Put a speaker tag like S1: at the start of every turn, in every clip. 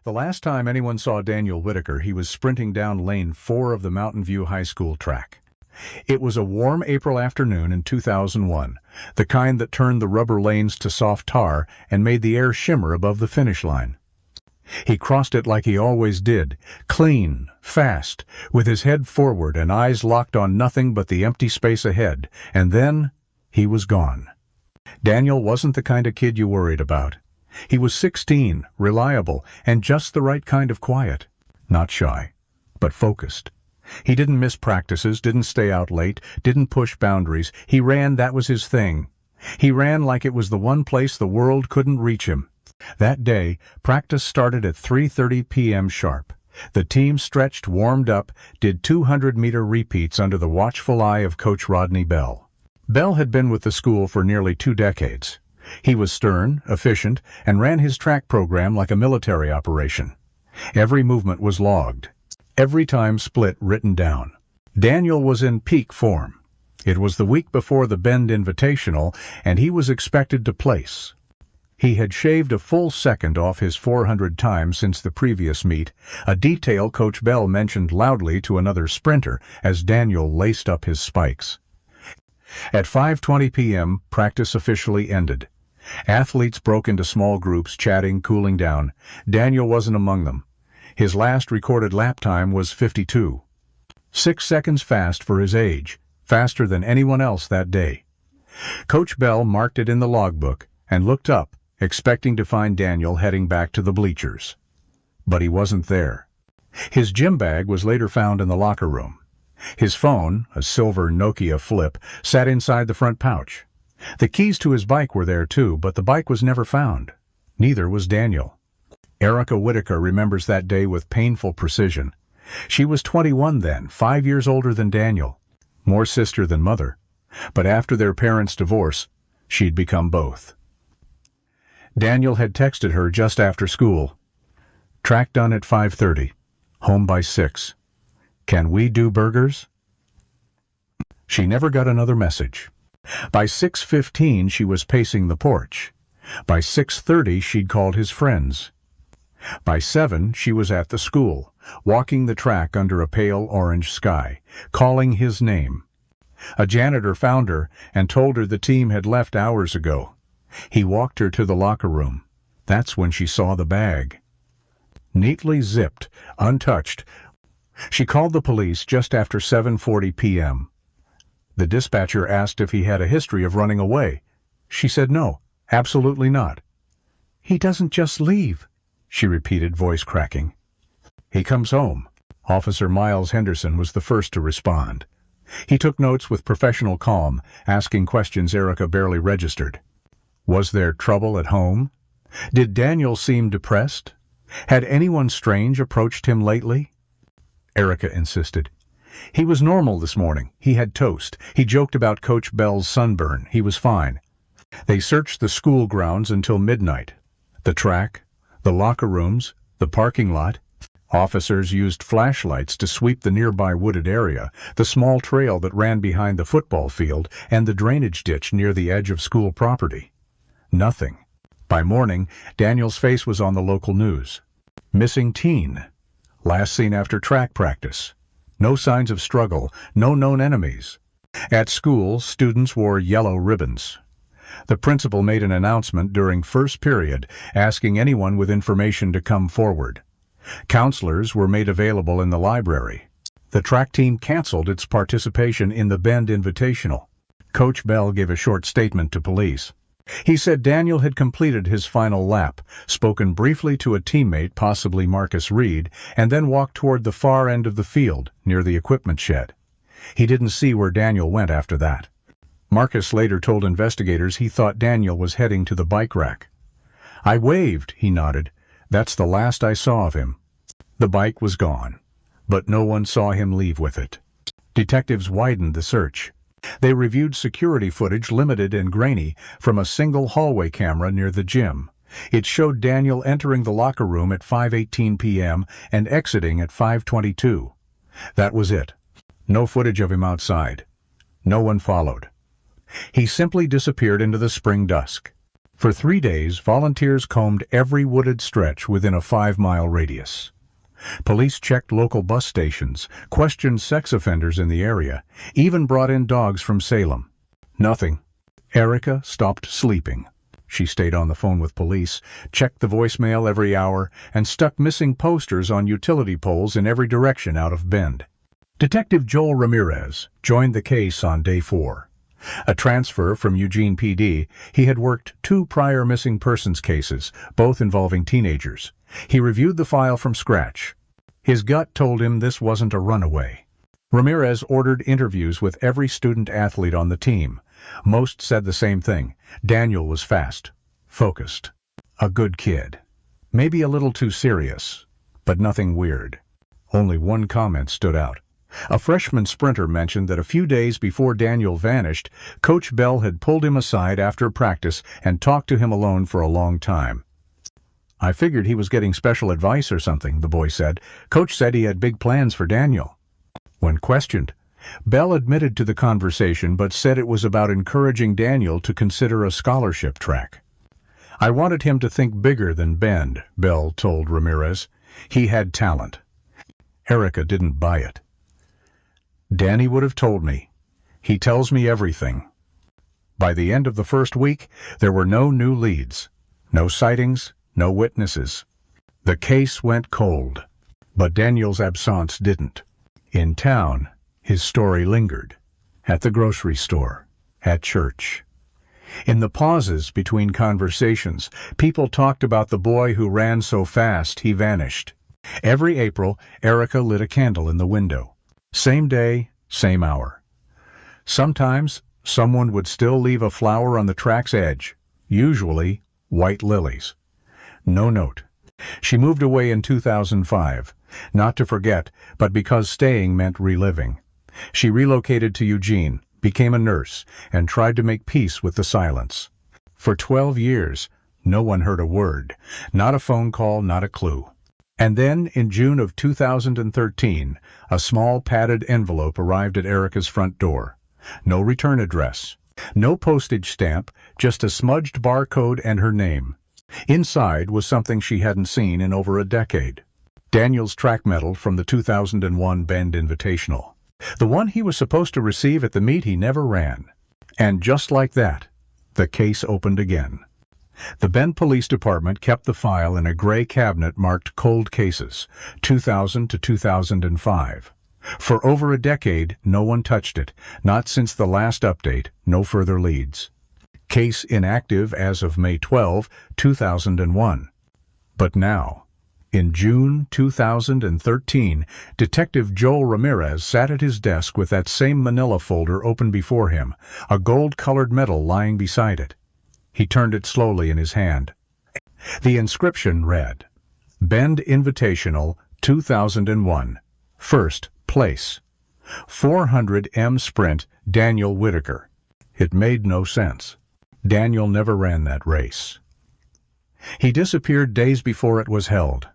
S1: The last time anyone saw Daniel Whitaker, he was sprinting down lane 4 of the Mountain View High School track. It was a warm April afternoon in 2001, the kind that turned the rubber lanes to soft tar and made the air shimmer above the finish line. He crossed it like he always did, clean, fast, with his head forward and eyes locked on nothing but the empty space ahead, and then he was gone. Daniel wasn't the kind of kid you worried about. He was 16, reliable, and just the right kind of quiet. Not shy, but focused. He didn't miss practices, didn't stay out late, didn't push boundaries. He ran, that was his thing. He ran like it was the one place the world couldn't reach him. That day, practice started at 3:30 p.m. sharp. The team stretched, warmed up, did 200-meter repeats under the watchful eye of Coach Rodney Bell. Bell had been with the school for nearly 2 decades. He was stern, efficient, and ran his track program like a military operation. Every movement was logged, every time split written down. Daniel was in peak form. It was the week before the Bend Invitational, and he was expected to place. He had shaved a full second off his 400 times since the previous meet, a detail Coach Bell mentioned loudly to another sprinter as Daniel laced up his spikes. At 5:20 p.m., practice officially ended. Athletes broke into small groups, chatting, cooling down. Daniel wasn't among them. His last recorded lap time was 52. 6 seconds fast for his age, faster than anyone else that day. Coach Bell marked it in the logbook and looked up, expecting to find Daniel heading back to the bleachers. But he wasn't there. His gym bag was later found in the locker room. His phone, a silver Nokia Flip, sat inside the front pouch. The keys to his bike were there too, but the bike was never found. Neither was Daniel. Erica Whitaker remembers that day with painful precision. She was 21 then, 5 years older than Daniel, more sister than mother. But after their parents' divorce, she'd become both. Daniel had texted her just after school. Track done at 5:30. Home by 6. Can we do burgers? She never got another message. By 6:15 she was pacing the porch. By 6:30 she'd called his friends. By 7 she was at the school, walking the track under a pale orange sky, calling his name. A janitor found her and told her the team had left hours ago. He walked her to the locker room. That's when she saw the bag. Neatly zipped, untouched. She called the police just after 7:40 p.m. The dispatcher asked if he had a history of running away. She said no, absolutely not. He doesn't just leave, she repeated, voice cracking. He comes home. Officer Miles Henderson was the first to respond. He took notes with professional calm, asking questions Erica barely registered. Was there trouble at home? Did Daniel seem depressed? Had anyone strange approached him lately? Erica insisted. He was normal this morning. He had toast. He joked about Coach Bell's sunburn. He was fine. They searched the school grounds until midnight. The track, the locker rooms, the parking lot. Officers used flashlights to sweep the nearby wooded area, the small trail that ran behind the football field, and the drainage ditch near the edge of school property. Nothing. By morning, Daniel's face was on the local news. Missing teen. Last seen after track practice. No signs of struggle, no known enemies. At school, students wore yellow ribbons. The principal made an announcement during first period asking anyone with information to come forward. Counselors were made available in the library. The track team canceled its participation in the Bend Invitational. Coach Bell gave a short statement to police. He said Daniel had completed his final lap, spoken briefly to a teammate, possibly Marcus Reed, and then walked toward the far end of the field, near the equipment shed. He didn't see where Daniel went after that. Marcus later told investigators he thought Daniel was heading to the bike rack. I waved, he nodded. That's the last I saw of him. The bike was gone, but no one saw him leave with it. Detectives widened the search. They reviewed security footage, limited and grainy, from a single hallway camera near the gym. It showed Daniel entering the locker room at 5:18 p.m. and exiting at 5:22. That was it. No footage of him outside. No one followed. He simply disappeared into the spring dusk. For 3 days, volunteers combed every wooded stretch within a 5-mile radius. Police checked local bus stations, questioned sex offenders in the area, even brought in dogs from Salem. Nothing. Erica stopped sleeping. She stayed on the phone with police, checked the voicemail every hour, and stuck missing posters on utility poles in every direction out of Bend. Detective Joel Ramirez joined the case on day 4. A transfer from Eugene PD, he had worked 2 prior missing persons cases, both involving teenagers. He reviewed the file from scratch. His gut told him this wasn't a runaway. Ramirez ordered interviews with every student-athlete on the team. Most said the same thing. Daniel was fast, focused, a good kid. Maybe a little too serious, but nothing weird. Only one comment stood out. A freshman sprinter mentioned that a few days before Daniel vanished, Coach Bell had pulled him aside after practice and talked to him alone for a long time. "I figured he was getting special advice or something," the boy said. "Coach said he had big plans for Daniel." When questioned, Bell admitted to the conversation but said it was about encouraging Daniel to consider a scholarship track. "I wanted him to think bigger than Bend," Bell told Ramirez. "He had talent." Erica didn't buy it. "Danny would have told me. He tells me everything." By the end of the first week, there were no new leads, no sightings, no witnesses. The case went cold, but Daniel's absence didn't. In town, his story lingered. At the grocery store, at church. In the pauses between conversations, people talked about the boy who ran so fast he vanished. Every April, Erica lit a candle in the window. Same day, same hour. Sometimes, someone would still leave a flower on the track's edge, usually white lilies. No note. She moved away in 2005, not to forget, but because staying meant reliving. She relocated to Eugene, became a nurse, and tried to make peace with the silence. For 12 years, no one heard a word, not a phone call, not a clue. And then, in June of 2013, a small padded envelope arrived at Erica's front door. No return address, no postage stamp, just a smudged barcode and her name. Inside was something she hadn't seen in over a decade. Daniel's track medal from the 2001 Bend Invitational. The one he was supposed to receive at the meet he never ran. And just like that, the case opened again. The Bend Police Department kept the file in a gray cabinet marked Cold Cases, 2000 to 2005. For over a decade, no one touched it, not since the last update, no further leads. Case inactive as of May 12, 2001. But now, in June 2013, Detective Joel Ramirez sat at his desk with that same manila folder open before him, a gold-colored medal lying beside it. He turned it slowly in his hand. The inscription read, Bend Invitational 2001, First Place, 400 M Sprint, Daniel Whitaker. It made no sense. Daniel never ran that race. He disappeared days before it was held.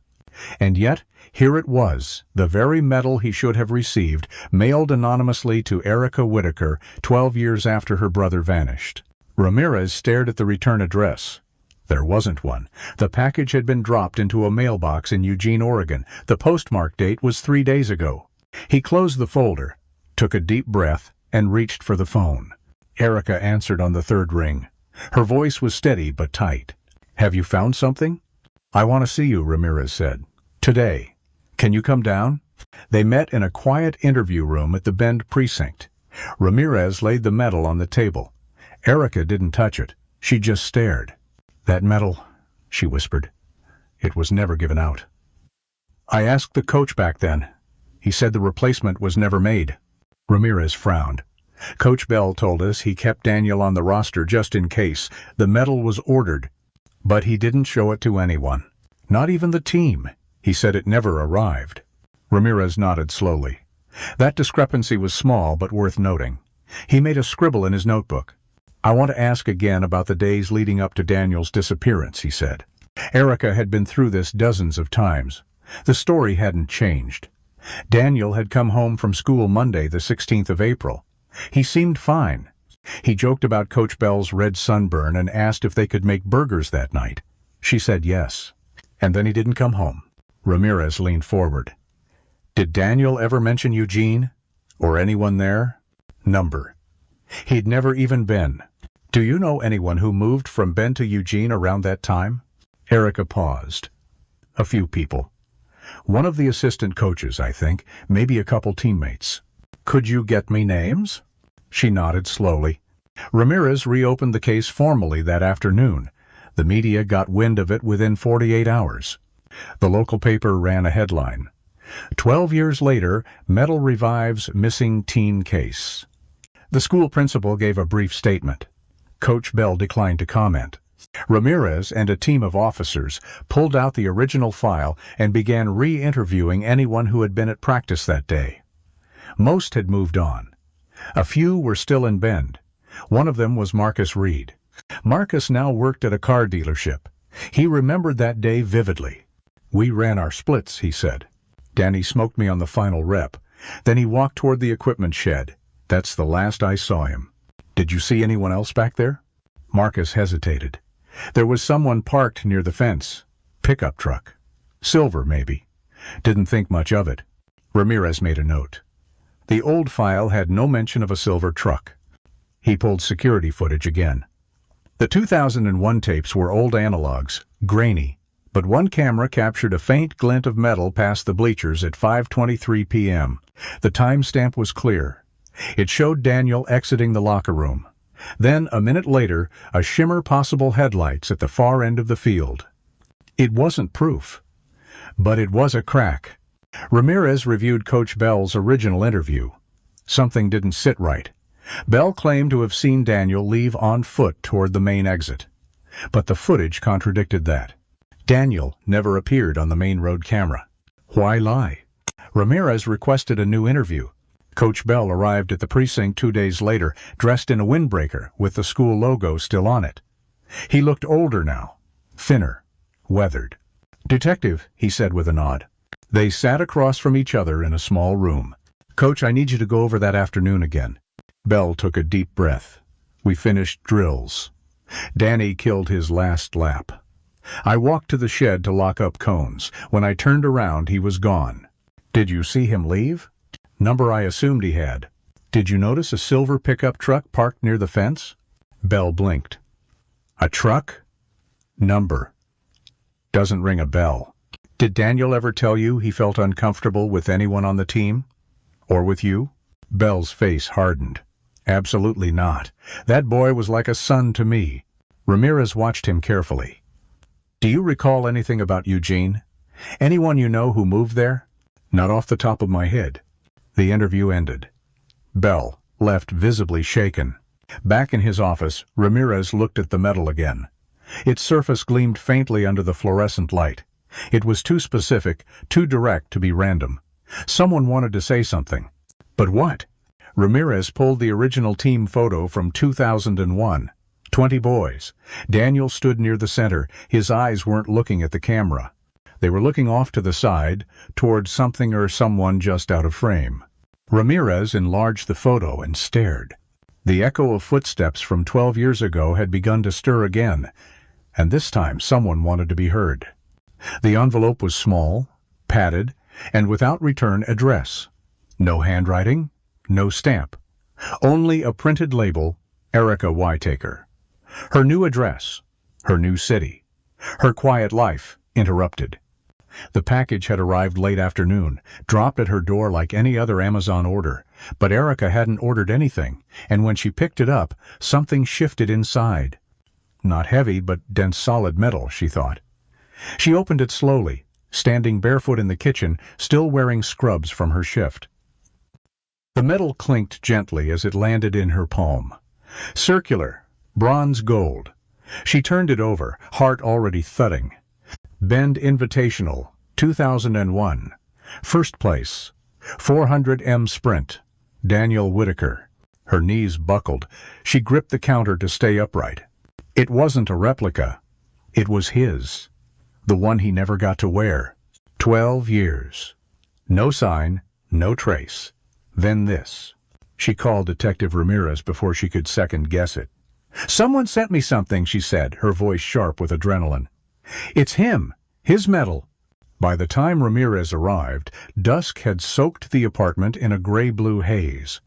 S1: And yet, here it was, the very medal he should have received, mailed anonymously to Erica Whitaker 12 years after her brother vanished. Ramirez stared at the return address. There wasn't one. The package had been dropped into a mailbox in Eugene, Oregon. The postmark date was 3 days ago. He closed the folder, took a deep breath, and reached for the phone. Erica answered on the third ring. Her voice was steady but tight. "Have you found something?" "I want to see you," Ramirez said. "Today. Can you come down?" They met in a quiet interview room at the Bend precinct. Ramirez laid the medal on the table. Erica didn't touch it. She just stared. "That medal," she whispered. "It was never given out." "I asked the coach back then. He said the replacement was never made." Ramirez frowned. "Coach Bell told us he kept Daniel on the roster just in case. The medal was ordered, but he didn't show it to anyone. Not even the team. He said it never arrived." Ramirez nodded slowly. That discrepancy was small but worth noting. He made a scribble in his notebook. "I want to ask again about the days leading up to Daniel's disappearance," he said. Erica had been through this dozens of times. The story hadn't changed. Daniel had come home from school Monday, the 16th of April. He seemed fine. He joked about Coach Bell's red sunburn and asked if they could make burgers that night. She said yes. And then he didn't come home. Ramirez leaned forward. Did Daniel ever mention Eugene? Or anyone there? Number. He'd never even been. Do you know anyone who moved from Bend to Eugene around that time? Erica paused. A few people. One of the assistant coaches, I think, maybe a couple teammates. Could you get me names? She nodded slowly. Ramirez reopened the case formally that afternoon. The media got wind of it within 48 hours. The local paper ran a headline. 12 years later, Medal revives missing teen case. The school principal gave a brief statement. Coach Bell declined to comment. Ramirez and a team of officers pulled out the original file and began re-interviewing anyone who had been at practice that day. Most had moved on. A few were still in Bend. One of them was Marcus Reed. Marcus now worked at a car dealership. He remembered that day vividly. We ran our splits, he said. Danny smoked me on the final rep. Then he walked toward the equipment shed. That's the last I saw him. Did you see anyone else back there? Marcus hesitated. There was someone parked near the fence. Pickup truck. Silver, maybe. Didn't think much of it. Ramirez made a note. The old file had no mention of a silver truck. He pulled security footage again. The 2001 tapes were old analogs, grainy, but one camera captured a faint glint of metal past the bleachers at 5:23 p.m. The timestamp was clear. It showed Daniel exiting the locker room. Then, a minute later, a shimmer possible headlights at the far end of the field. It wasn't proof, but it was a crack. Ramirez reviewed Coach Bell's original interview. Something didn't sit right. Bell claimed to have seen Daniel leave on foot toward the main exit. But the footage contradicted that. Daniel never appeared on the main road camera. Why lie? Ramirez requested a new interview. Coach Bell arrived at the precinct 2 days later, dressed in a windbreaker with the school logo still on it. He looked older now, thinner, weathered. Detective, he said with a nod. They sat across from each other in a small room. Coach, I need you to go over that afternoon again. Bell took a deep breath. We finished drills. Danny killed his last lap. I walked to the shed to lock up cones. When I turned around, he was gone. Did you see him leave? Number I assumed he had. Did you notice a silver pickup truck parked near the fence? Bell blinked. A truck? Number. Doesn't ring a bell. Did Daniel ever tell you he felt uncomfortable with anyone on the team? Or with you? Bell's face hardened. Absolutely not. That boy was like a son to me. Ramirez watched him carefully. Do you recall anything about Eugene? Anyone you know who moved there? Not off the top of my head. The interview ended. Bell left visibly shaken. Back in his office, Ramirez looked at the metal again. Its surface gleamed faintly under the fluorescent light. It was too specific, too direct to be random. Someone wanted to say something. But what? Ramirez pulled the original team photo from 2001. 20 boys. Daniel stood near the center. His eyes weren't looking at the camera. They were looking off to the side, toward something or someone just out of frame. Ramirez enlarged the photo and stared. The echo of footsteps from 12 years ago had begun to stir again, and this time someone wanted to be heard. The envelope was small, padded, and without return address. No handwriting, no stamp. Only a printed label, Erica Whitaker. Her new address, her new city, her quiet life interrupted. The package had arrived late afternoon, dropped at her door like any other Amazon order, but Erica hadn't ordered anything, and when she picked it up, something shifted inside. Not heavy, but dense solid metal, she thought. She opened it slowly, standing barefoot in the kitchen, still wearing scrubs from her shift. The metal clinked gently as it landed in her palm. Circular, bronze gold. She turned it over, heart already thudding. Bend Invitational, 2001. First place, 400M Sprint. Daniel Whitaker. Her knees buckled. She gripped the counter to stay upright. It wasn't a replica. It was his. The one he never got to wear. 12 years. No sign, no trace. Then this. She called Detective Ramirez before she could second-guess it. "Someone sent me something," she said, her voice sharp with adrenaline. "It's him. His medal." By the time Ramirez arrived, dusk had soaked the apartment in a gray-blue haze.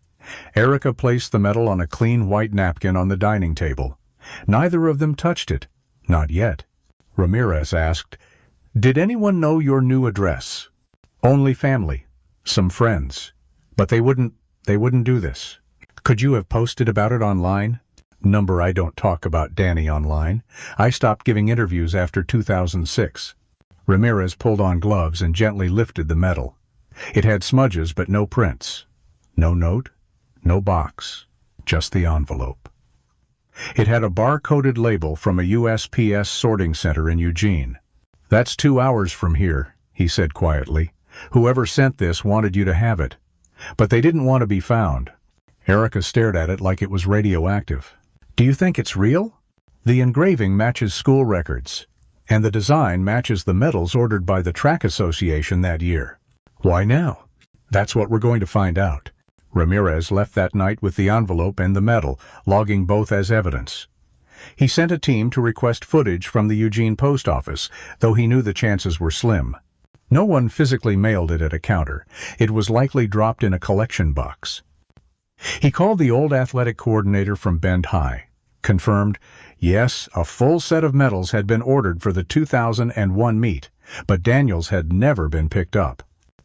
S1: Erica placed the medal on a clean white napkin on the dining table. Neither of them touched it. Not yet. Ramirez asked, "Did anyone know your new address?" "Only family. Some friends. But they wouldn't do this." "Could you have posted about it online?" "Number, I don't talk about Danny online. I stopped giving interviews after 2006. Ramirez pulled on gloves and gently lifted the medal. It had smudges but no prints. No note, no box, just the envelope. It had a bar-coded label from a USPS sorting center in Eugene. "That's 2 hours from here," he said quietly. "Whoever sent this wanted you to have it. But they didn't want to be found." Erica stared at it like it was radioactive. "Do you think it's real?" "The engraving matches school records, and the design matches the medals ordered by the track association that year." "Why now?" "That's what we're going to find out." Ramirez left that night with the envelope and the medal, logging both as evidence. He sent a team to request footage from the Eugene post office, though he knew the chances were slim. No one physically mailed it at a counter. It was likely dropped in a collection box. He called the old athletic coordinator from Bend High, confirmed, yes, a full set of medals had been ordered for the 2001 meet, but Daniel's had never been picked up.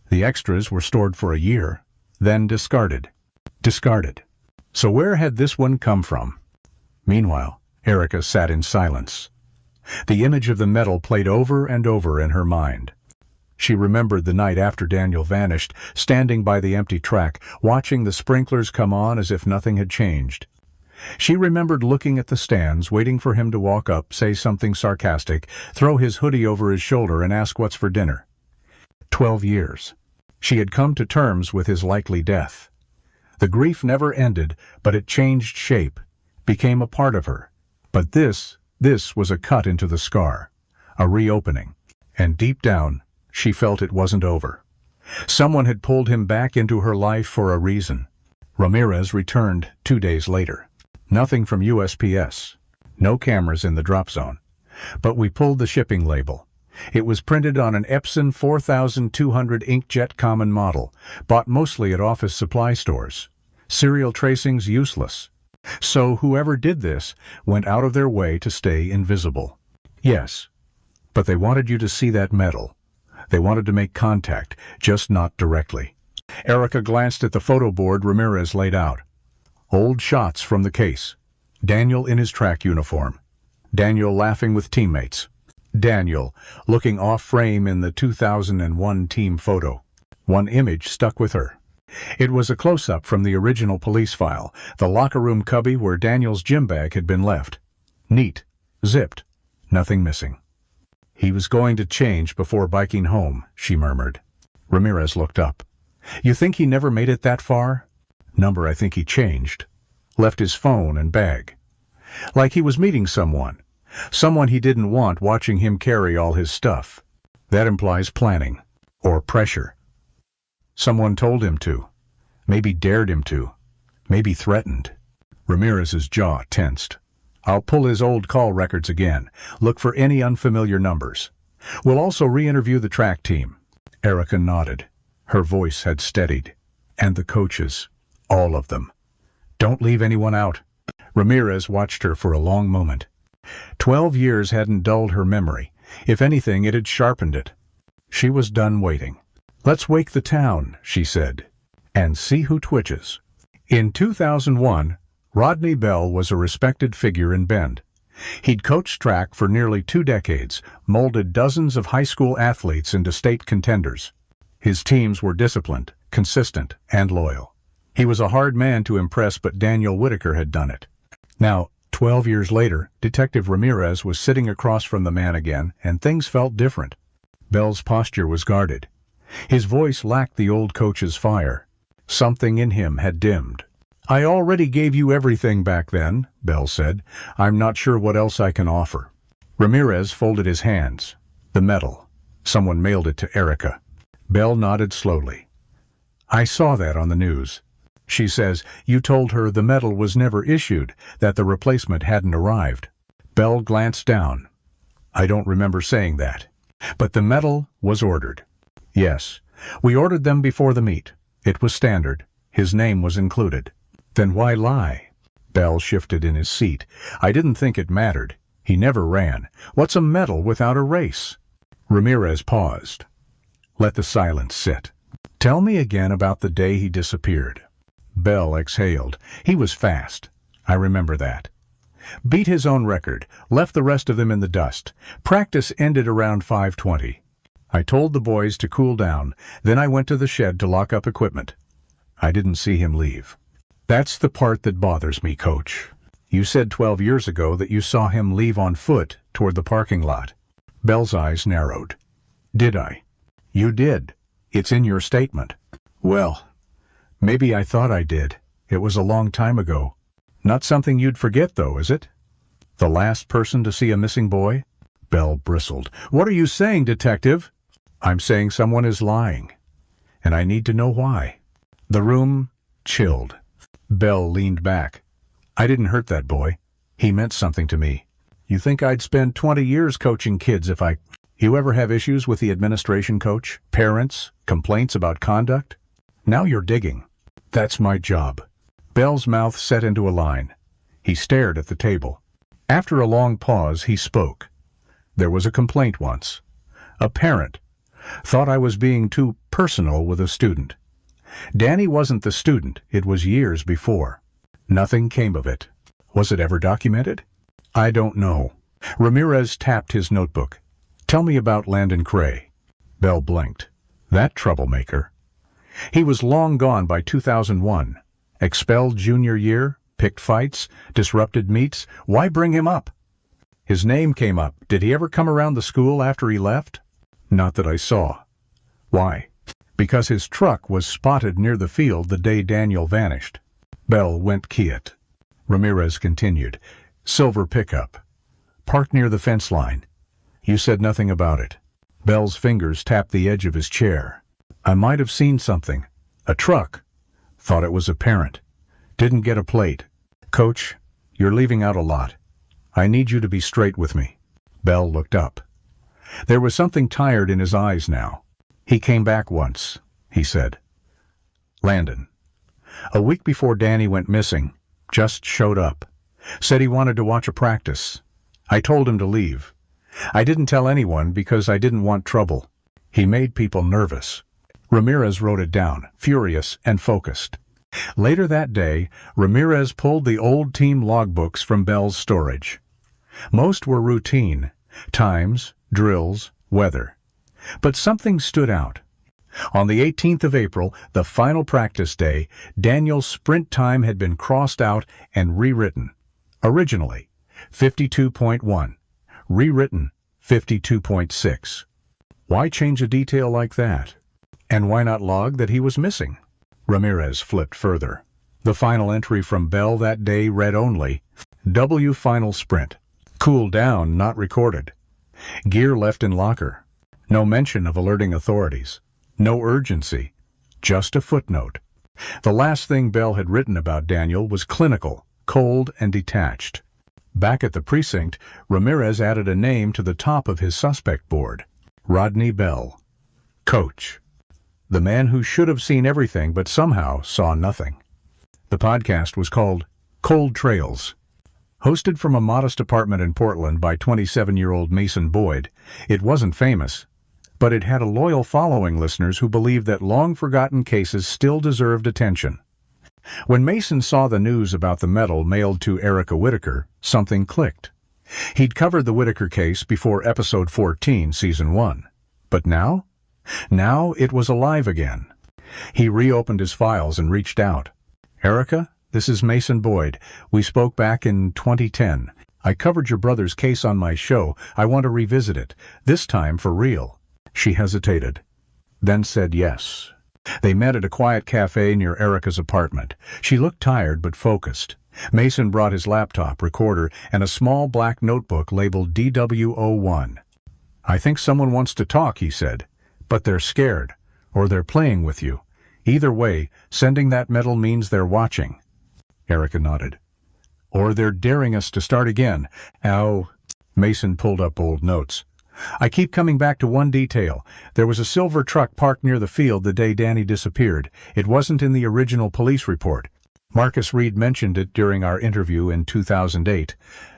S1: The extras were stored for a year, then discarded. Discarded. So where had this one come from? Meanwhile, Erica sat in silence. The image of the medal played over and over in her mind. She remembered the night after Daniel vanished, standing by the empty track, watching the sprinklers come on as if nothing had changed. She remembered looking at the stands, waiting for him to walk up, say something sarcastic, throw his hoodie over his shoulder and ask what's for dinner. 12 years. She had come to terms with his likely death. The grief never ended, but it changed shape, became a part of her. But this was a cut into the scar, a reopening. And deep down, she felt it wasn't over. Someone had pulled him back into her life for a reason. Ramirez returned 2 days later. Nothing from USPS. No cameras in the drop zone. But we pulled the shipping label. It was printed on an Epson 4200 inkjet common model, bought mostly at office supply stores. Serial tracings useless. So whoever did this went out of their way to stay invisible. Yes, but they wanted you to see that medal. They wanted to make contact, just not directly. Erica glanced at the photo board Ramirez laid out. Old shots from the case. Daniel in his track uniform. Daniel laughing with teammates. Daniel looking off-frame in the 2001 team photo. One image stuck with her. It was a close-up from the original police file, the locker room cubby where Daniel's gym bag had been left. Neat, zipped, nothing missing. "He was going to change before biking home," she murmured. Ramirez looked up. "You think he never made it that far?" "Number, I think he changed. Left his phone and bag. Like he was meeting someone. Someone he didn't want watching him carry all his stuff. That implies planning. Or pressure. Someone told him to. Maybe dared him to. Maybe threatened." Ramirez's jaw tensed. "I'll pull his old call records again. Look for any unfamiliar numbers. We'll also re-interview the track team." Erica nodded. Her voice had steadied. "And the coaches. All of them. Don't leave anyone out." Ramirez watched her for a long moment. 12 years hadn't dulled her memory. If anything, it had sharpened it. She was done waiting. "Let's wake the town," she said, "and see who twitches." In 2001, Rodney Bell was a respected figure in Bend. He'd coached track for nearly 2 decades, molded dozens of high school athletes into state contenders. His teams were disciplined, consistent, and loyal. He was a hard man to impress, but Daniel Whitaker had done it. Now, 12 years later, Detective Ramirez was sitting across from the man again, and things felt different. Bell's posture was guarded. His voice lacked the old coach's fire. Something in him had dimmed. "I already gave you everything back then," Bell said. "I'm not sure what else I can offer." Ramirez folded his hands. The medal. Someone mailed it to Erica. Bell nodded slowly. "I saw that on the news." She says you told her the medal was never issued, that the replacement hadn't arrived. Belle glanced down. I don't remember saying that. But the medal was ordered. Yes, we ordered them before the meet. It was standard. His name was included. Then why lie? Bell shifted in his seat. I didn't think it mattered. He never ran. What's a medal without a race? Ramirez paused. Let the silence sit. Tell me again about the day he disappeared. Bell exhaled. He was fast. I remember that. Beat his own record, left the rest of them in the dust. Practice ended around 5:20. I told the boys to cool down, then I went to the shed to lock up equipment. I didn't see him leave. That's the part that bothers me, Coach. You said 12 years ago that you saw him leave on foot toward the parking lot. Bell's eyes narrowed. Did I? You did. It's in your statement. Well, maybe I thought I did. It was a long time ago. Not something you'd forget, though, is it? The last person to see a missing boy? Bell bristled. What are you saying, Detective? I'm saying someone is lying, and I need to know why. The room chilled. Bell leaned back. I didn't hurt that boy. He meant something to me. You think I'd spend 20 years coaching kids if I... You ever have issues with the administration, Coach? Parents? Complaints about conduct? Now you're digging. That's my job. Bell's mouth set into a line. He stared at the table. After a long pause, he spoke. There was a complaint once. A parent thought I was being too personal with a student. Danny wasn't the student. It was years before. Nothing came of it. Was it ever documented? I don't know. Ramirez tapped his notebook. Tell me about Landon Cray. Bell blinked. That troublemaker. He was long gone by 2001. Expelled junior year, picked fights, disrupted meets. Why bring him up? His name came up. Did he ever come around the school after he left? Not that I saw. Why? Because his truck was spotted near the field the day Daniel vanished. Bell went quiet. Ramirez continued. Silver pickup. Parked near the fence line. You said nothing about it. Bell's fingers tapped the edge of his chair. I might have seen something. A truck. Thought it was a parent. Didn't get a plate. Coach, you're leaving out a lot. I need you to be straight with me. Bell looked up. There was something tired in his eyes now. He came back once, he said. Landon. A week before Danny went missing, just showed up. Said he wanted to watch a practice. I told him to leave. I didn't tell anyone because I didn't want trouble. He made people nervous. Ramirez wrote it down, furious and focused. Later that day, Ramirez pulled the old team logbooks from Bell's storage. Most were routine, times, drills, weather. But something stood out. On the 18th of April, the final practice day, Daniel's sprint time had been crossed out and rewritten. Originally, 52.1. Rewritten, 52.6. Why change a detail like that? And why not log that he was missing? Ramirez flipped further. The final entry from Bell that day read only, W final sprint. Cool down, not recorded. Gear left in locker. No mention of alerting authorities. No urgency. Just a footnote. The last thing Bell had written about Daniel was clinical, cold, and detached. Back at the precinct, Ramirez added a name to the top of his suspect board. Rodney Bell. Coach. The man who should have seen everything but somehow saw nothing. The podcast was called Cold Trails. Hosted from a modest apartment in Portland by 27-year-old Mason Boyd, it wasn't famous, but it had a loyal following listeners who believed that long-forgotten cases still deserved attention. When Mason saw the news about the medal mailed to Erica Whitaker, something clicked. He'd covered the Whitaker case before episode 14, season 1. But now? Now it was alive again. He reopened his files and reached out. Erica, this is Mason Boyd. We spoke back in 2010. I covered your brother's case on my show. I want to revisit it, this time for real. She hesitated, then said yes. They met at a quiet cafe near Erica's apartment. She looked tired but focused. Mason brought his laptop, recorder, and a small black notebook labeled DW01. I think someone wants to talk, he said, but they're scared, or they're playing with you. Either way, sending that metal means they're watching. Erica nodded. Or they're daring us to start again. Ow. Mason pulled up old notes. I keep coming back to one detail. There was a silver truck parked near the field the day Danny disappeared. It wasn't in the original police report. Marcus Reed mentioned it during our interview in 2008.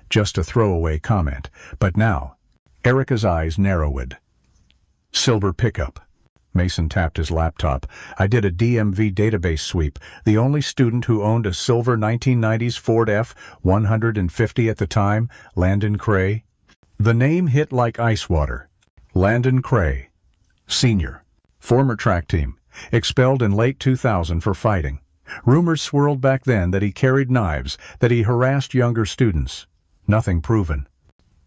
S1: Just a throwaway comment. But now, Erica's eyes narrowed. Silver pickup. Mason tapped his laptop. I did a DMV database sweep. The only student who owned a silver 1990s Ford F-150 at the time, Landon Cray. The name hit like ice water. Landon Cray, senior, former track team, expelled in late 2000 for fighting. Rumors swirled back then that he carried knives, that he harassed younger students. Nothing proven.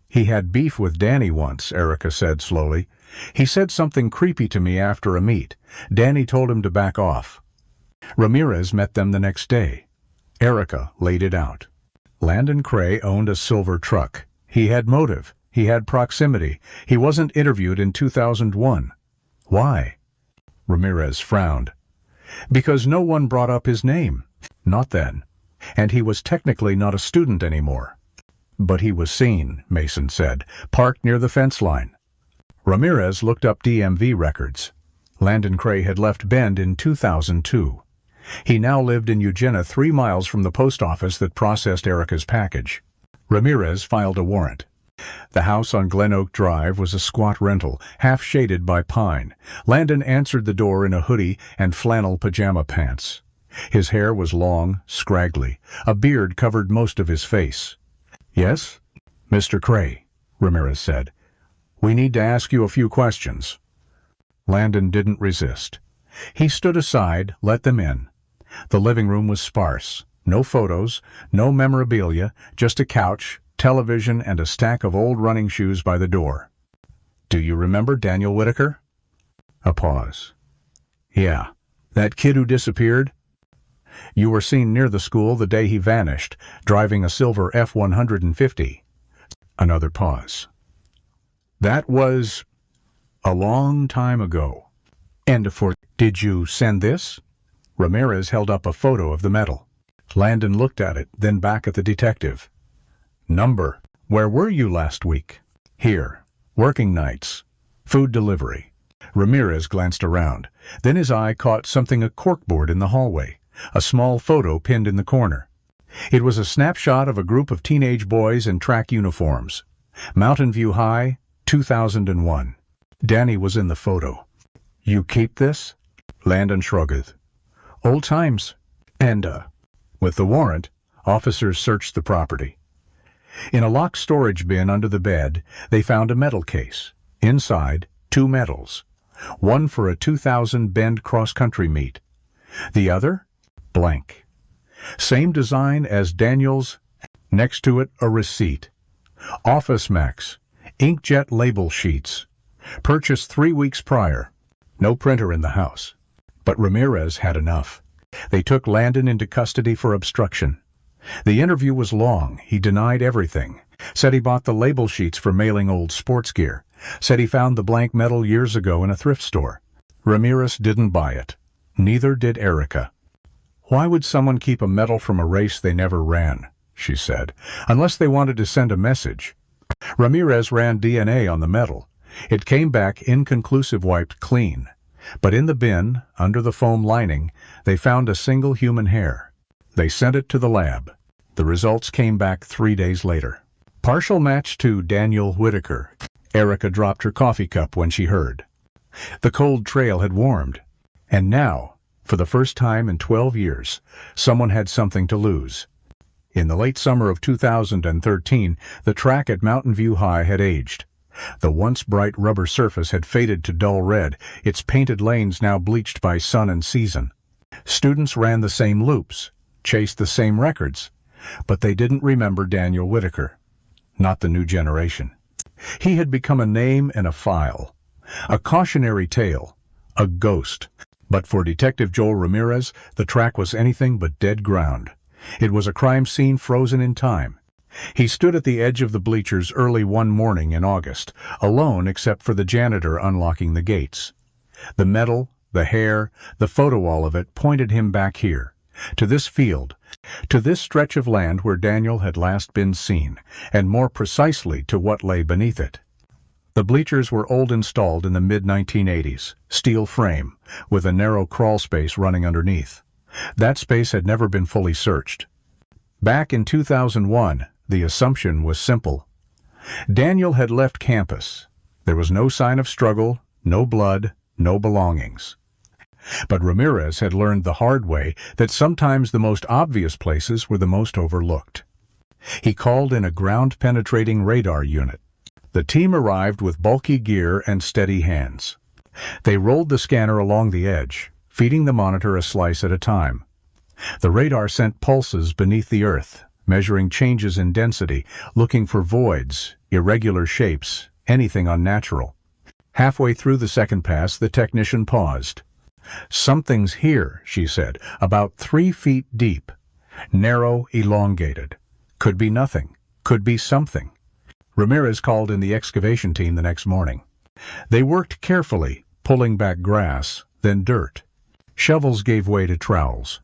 S1: He had beef with Danny once, Erica said slowly. He said something creepy to me after a meet. Danny told him to back off. Ramirez met them the next day. Erica laid it out. Landon Cray owned a silver truck. He had motive. He had proximity. He wasn't interviewed in 2001. Why? Ramirez frowned. Because no one brought up his name. Not then. And he was technically not a student anymore. But he was seen, Mason said, parked near the fence line. Ramirez looked up DMV records. Landon Cray had left Bend in 2002. He now lived in Eugenia 3 miles from the post office that processed Erica's package. Ramirez filed a warrant. The house on Glen Oak Drive was a squat rental, half shaded by pine. Landon answered the door in a hoodie and flannel pajama pants. His hair was long, scraggly. A beard covered most of his face. Yes? Mr. Cray, Ramirez said. We need to ask you a few questions. Landon didn't resist. He stood aside, let them in. The living room was sparse. No photos, no memorabilia, just a couch, television, and a stack of old running shoes by the door. Do you remember Daniel Whitaker? A pause. Yeah. That kid who disappeared? You were seen near the school the day he vanished, driving a silver F-150. Another pause. That was a long time ago. And did you send this? Ramirez held up a photo of the medal. Landon looked at it, then back at the detective. Number. Where were you last week? Here. Working nights. Food delivery. Ramirez glanced around. Then his eye caught something a corkboard in the hallway. A small photo pinned in the corner. It was a snapshot of a group of teenage boys in track uniforms. Mountain View High, 2001. Danny was in the photo. You keep this? Landon shrugged. Old times. And, with the warrant, officers searched the property. In a locked storage bin under the bed, they found a medal case. Inside, 2 medals. One for a 2000 Bend cross-country meet. The other? Blank. Same design as Daniel's. Next to it, a receipt. Office Max. Inkjet label sheets. Purchased 3 weeks prior. No printer in the house. But Ramirez had enough. They took Landon into custody for obstruction. The interview was long. He denied everything. Said he bought the label sheets for mailing old sports gear. Said he found the blank medal years ago in a thrift store. Ramirez didn't buy it. Neither did Erica. Why would someone keep a medal from a race they never ran? She said. Unless they wanted to send a message. Ramirez ran DNA on the medal. It came back inconclusive, wiped clean. But in the bin, under the foam lining, they found a single human hair. They sent it to the lab. The results came back 3 days later. Partial match to Daniel Whitaker. Erica dropped her coffee cup when she heard. The cold trail had warmed. And now, for the first time in 12 years, someone had something to lose. In the late summer of 2013, the track at Mountain View High had aged. The once bright rubber surface had faded to dull red, its painted lanes now bleached by sun and season. Students ran the same loops, chased the same records, but they didn't remember Daniel Whitaker. Not the new generation. He had become a name and a file, a cautionary tale, a ghost. But for Detective Joel Ramirez, the track was anything but dead ground. It was a crime scene frozen in time. He stood at the edge of the bleachers early one morning in August, alone except for the janitor unlocking the gates. The medal, the hair, the photo, all of it pointed him back here, to this field, to this stretch of land where Daniel had last been seen, and more precisely to what lay beneath it. The bleachers were old, installed in the mid-1980s, steel frame, with a narrow crawl space running underneath. That space had never been fully searched. Back in 2001, the assumption was simple. Daniel had left campus. There was no sign of struggle, no blood, no belongings. But Ramirez had learned the hard way that sometimes the most obvious places were the most overlooked. He called in a ground-penetrating radar unit. The team arrived with bulky gear and steady hands. They rolled the scanner along the edge, feeding the monitor a slice at a time. The radar sent pulses beneath the earth, measuring changes in density, looking for voids, irregular shapes, anything unnatural. Halfway through the second pass, the technician paused. "Something's here," she said, "about 3 feet deep. Narrow, elongated. Could be nothing. Could be something." Ramirez called in the excavation team the next morning. They worked carefully, pulling back grass, then dirt. Shovels gave way to trowels.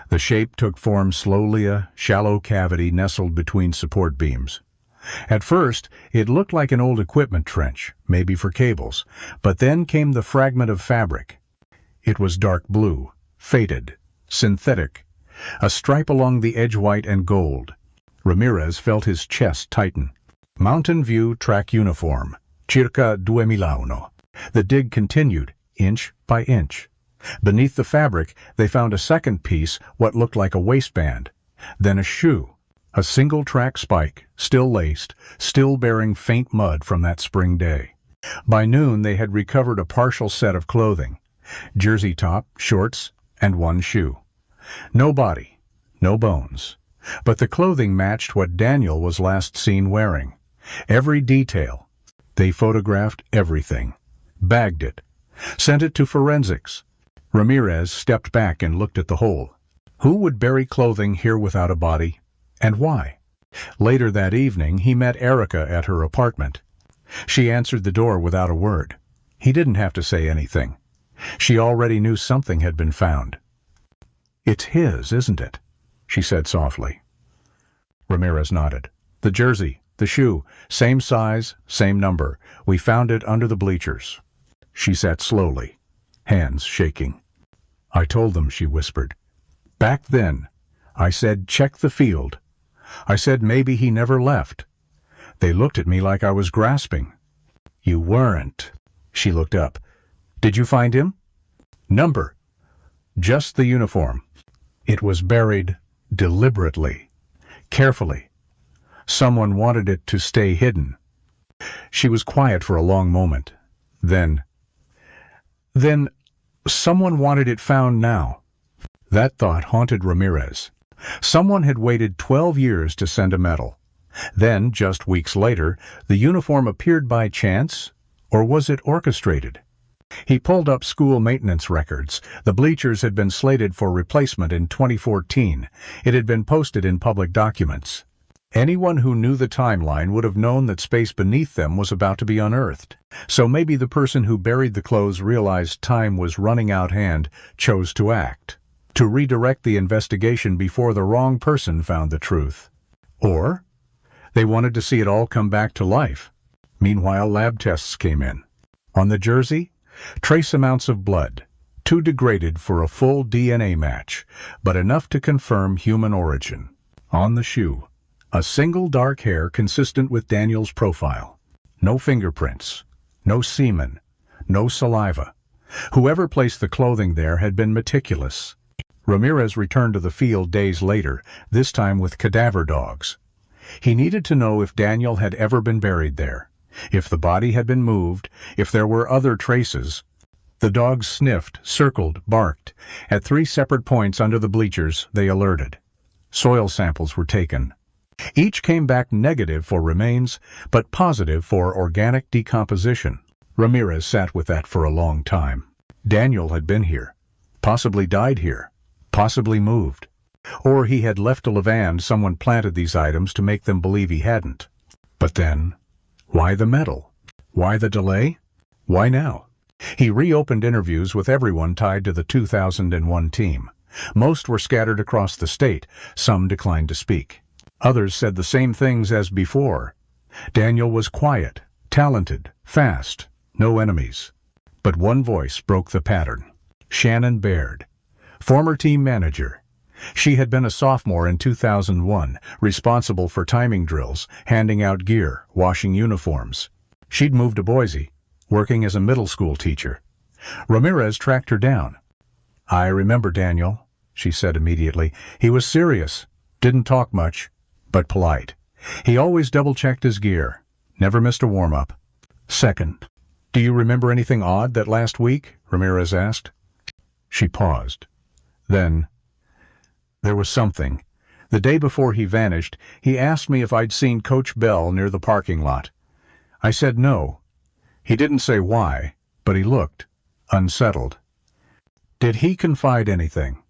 S1: The shape took form slowly, a shallow cavity nestled between support beams. At first, it looked like an old equipment trench, maybe for cables, but then came the fragment of fabric. It was dark blue, faded, synthetic, a stripe along the edge white and gold. Ramirez felt his chest tighten. Mountain View track uniform, circa 2001. The dig continued, inch by inch. Beneath the fabric, they found a second piece, what looked like a waistband. Then a shoe, a single-track spike, still laced, still bearing faint mud from that spring day. By noon, they had recovered a partial set of clothing. Jersey top, shorts, and one shoe. No body, no bones. But the clothing matched what Daniel was last seen wearing. Every detail. They photographed everything. Bagged it. Sent it to forensics. Ramirez stepped back and looked at the hole. Who would bury clothing here without a body? And why? Later that evening, he met Erica at her apartment. She answered the door without a word. He didn't have to say anything. She already knew something had been found. "It's his, isn't it?" she said softly. Ramirez nodded. "The jersey, the shoe, same size, same number. We found it under the bleachers." She sat slowly, hands shaking. "I told them," she whispered. "Back then, I said check the field. I said maybe he never left. They looked at me like I was grasping." "You weren't." She looked up. "Did you find him?" "Number." "Just the uniform." "It was buried deliberately, carefully. Someone wanted it to stay hidden." She was quiet for a long moment. Then someone wanted it found now. That thought haunted Ramirez. Someone had waited 12 years to send a medal. Then, just weeks later, the uniform appeared by chance, or was it orchestrated? He pulled up school maintenance records. The bleachers had been slated for replacement in 2014. It had been posted in public documents. Anyone who knew the timeline would have known that space beneath them was about to be unearthed. So maybe the person who buried the clothes realized time was running out and chose to act, to redirect the investigation before the wrong person found the truth. Or they wanted to see it all come back to life. Meanwhile, lab tests came in. On the jersey, trace amounts of blood, too degraded for a full DNA match, but enough to confirm human origin. On the shoe, a single dark hair consistent with Daniel's profile. No fingerprints, no semen, no saliva. Whoever placed the clothing there had been meticulous. Ramirez returned to the field days later, this time with cadaver dogs. He needed to know if Daniel had ever been buried there, if the body had been moved, if there were other traces. The dogs sniffed, circled, barked. At 3 separate points under the bleachers, they alerted. Soil samples were taken. Each came back negative for remains, but positive for organic decomposition. Ramirez sat with that for a long time. Daniel had been here, possibly died here, possibly moved. Or he had left a Levand, someone planted these items to make them believe he hadn't. But then, why the medal? Why the delay? Why now? He reopened interviews with everyone tied to the 2001 team. Most were scattered across the state. Some declined to speak. Others said the same things as before. Daniel was quiet, talented, fast, no enemies. But one voice broke the pattern. Shannon Baird, former team manager. She had been a sophomore in 2001, responsible for timing drills, handing out gear, washing uniforms. She'd moved to Boise, working as a middle school teacher. Ramirez tracked her down. "I remember Daniel," she said immediately. "He was serious, didn't talk much, but polite. He always double-checked his gear, never missed a warm-up." "Second, do you remember anything odd that last week?" Ramirez asked. She paused. Then, "There was something. The day before he vanished, he asked me if I'd seen Coach Bell near the parking lot. I said no. He didn't say why, but he looked unsettled." "Did he confide anything?"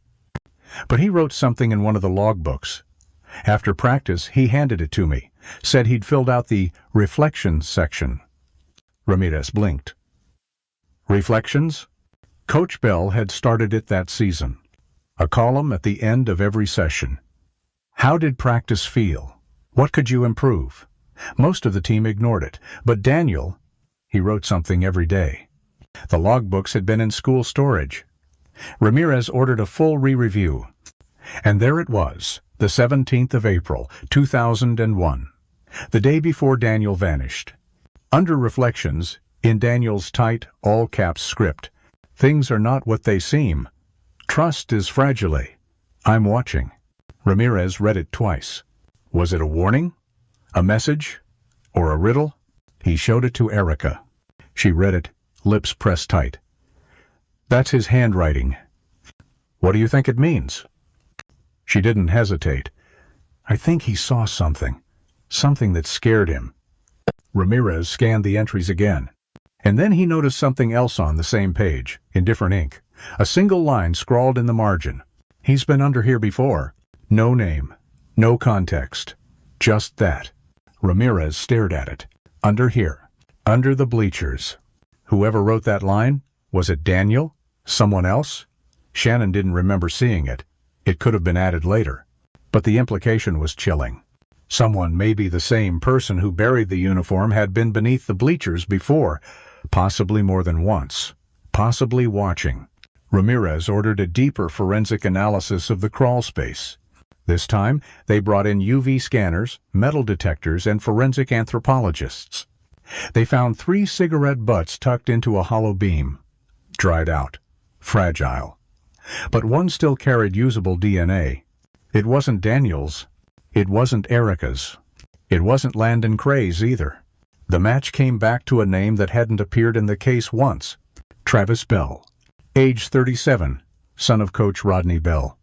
S1: "But he wrote something in one of the logbooks. After practice, he handed it to me, said he'd filled out the reflections section." Ramirez blinked. Reflections? Coach Bell had started it that season. A column at the end of every session. How did practice feel? What could you improve? Most of the team ignored it, but Daniel, he wrote something every day. The logbooks had been in school storage. Ramirez ordered a full re-review. And there it was, the 17th of April, 2001, the day before Daniel vanished. Under reflections, in Daniel's tight, all-caps script, "Things are not what they seem. Trust is fragile. I'm watching." Ramirez read it twice. Was it a warning? A message? Or a riddle? He showed it to Erica. She read it, lips pressed tight. "That's his handwriting." "What do you think it means?" She didn't hesitate. "I think he saw something. Something that scared him." Ramirez scanned the entries again. And then he noticed something else on the same page, in different ink. A single line scrawled in the margin. "He's been under here before." No name. No context. Just that. Ramirez stared at it. Under here. Under the bleachers. Whoever wrote that line? Was it Daniel? Someone else? Shannon didn't remember seeing it. It could have been added later. But the implication was chilling. Someone, maybe the same person who buried the uniform, had been beneath the bleachers before, possibly more than once. Possibly watching. Ramirez ordered a deeper forensic analysis of the crawl space. This time, they brought in UV scanners, metal detectors, and forensic anthropologists. They found 3 cigarette butts tucked into a hollow beam. Dried out. Fragile. But one still carried usable DNA. It wasn't Daniel's. It wasn't Erica's. It wasn't Landon Cray's either. The match came back to a name that hadn't appeared in the case once. Travis Bell. Age 37. Son of Coach Rodney Bell.